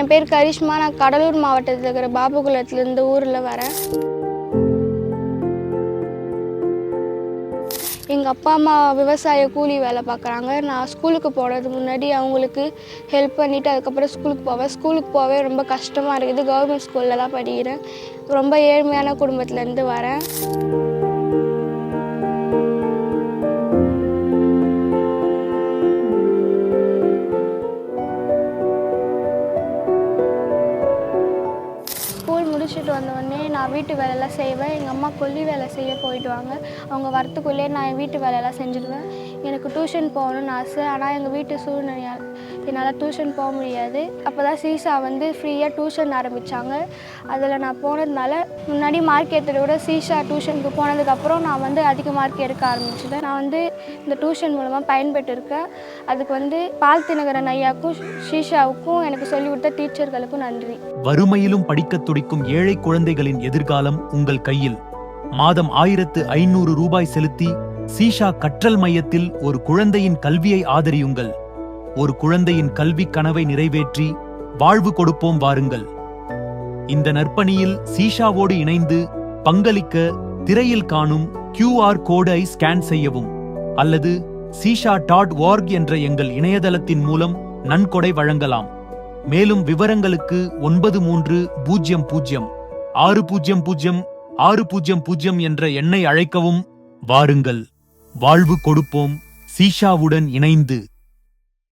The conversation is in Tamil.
என் பேர் கரிஷ்மா. நான் கடலூர் மாவட்டத்தில் இருக்கிற பாபுகுளத்துலேருந்து ஊரில் வரேன். எங்கள் அப்பா அம்மா விவசாய கூலி வேலை பார்க்குறாங்க. நான் ஸ்கூலுக்கு போகிறதுக்கு முன்னாடி அவங்களுக்கு ஹெல்ப் பண்ணிவிட்டு அதுக்கப்புறம் ஸ்கூலுக்கு போவேன். ஸ்கூலுக்கு போகவே ரொம்ப கஷ்டமாக இருக்குது. கவர்மெண்ட் ஸ்கூலில் தான் படிக்கிறேன். ரொம்ப ஏழ்மையான குடும்பத்துலேருந்து வரேன். ஸ்கூல் முடிச்சுட்டு வந்தோடனே நான் வீட்டு வேலையெல்லாம் செய்வேன். எங்கள் அம்மா கொல்லி வேலை செய்ய போயிடுவாங்க. அவங்க வரத்துக்குள்ளேயே நான் என் வீட்டு வேலையெல்லாம் செஞ்சுடுவேன். எனக்கு டியூஷன் போகணுன்னு ஆசை. ஆனால் எங்கள் வீட்டு சூழ்நிலையால் என்னால் டியூஷன் போக முடியாது. அப்போ தான் சீஷா ஃப்ரீயாக டியூஷன் ஆரம்பித்தாங்க. அதில் நான் போனதுனால முன்னாடி மார்க் எடுத்ததை விட சீஷா டியூஷனுக்கு போனதுக்கப்புறம் நான் அதிக மார்க் எடுக்க ஆரம்பிச்சிட்டேன். நான் இந்த டியூஷன் மூலமாக பயன்பெற்றிருக்கேன். அதுக்கு பால் தினகரன் ஐயாவுக்கும் சீஷாவுக்கும் எனக்கு சொல்லிக் கொடுத்த டீச்சர்களுக்கும் நன்றி. வறுமையிலும் படிக்க துடிக்கும் ஏழை குழந்தைகளின் எதிர்காலம் உங்கள் கையில். மாதம் 1500 ரூபாய் செலுத்தி சீஷா கற்றல் மையத்தில் ஒரு குழந்தையின் கல்வியை ஆதரியுங்கள். ஒரு குழந்தையின் கல்வி கனவை நிறைவேற்றி வாழ்வு கொடுப்போம் வாருங்கள். இந்த நற்பணியில் சீஷாவோடு இணைந்து பங்களிக்க திரையில் காணும் QR கோடை ஸ்கேன் செய்யவும் அல்லது sisha.org என்ற எங்கள் இணையதளத்தின் மூலம் நன்கொடை வழங்கலாம். மேலும் விவரங்களுக்கு 9300600600 என்ற எண்ணை அழைக்கவும். வாருங்கள், வாழ்வு கொடுப்போம் சீஷாவுடன் இணைந்து.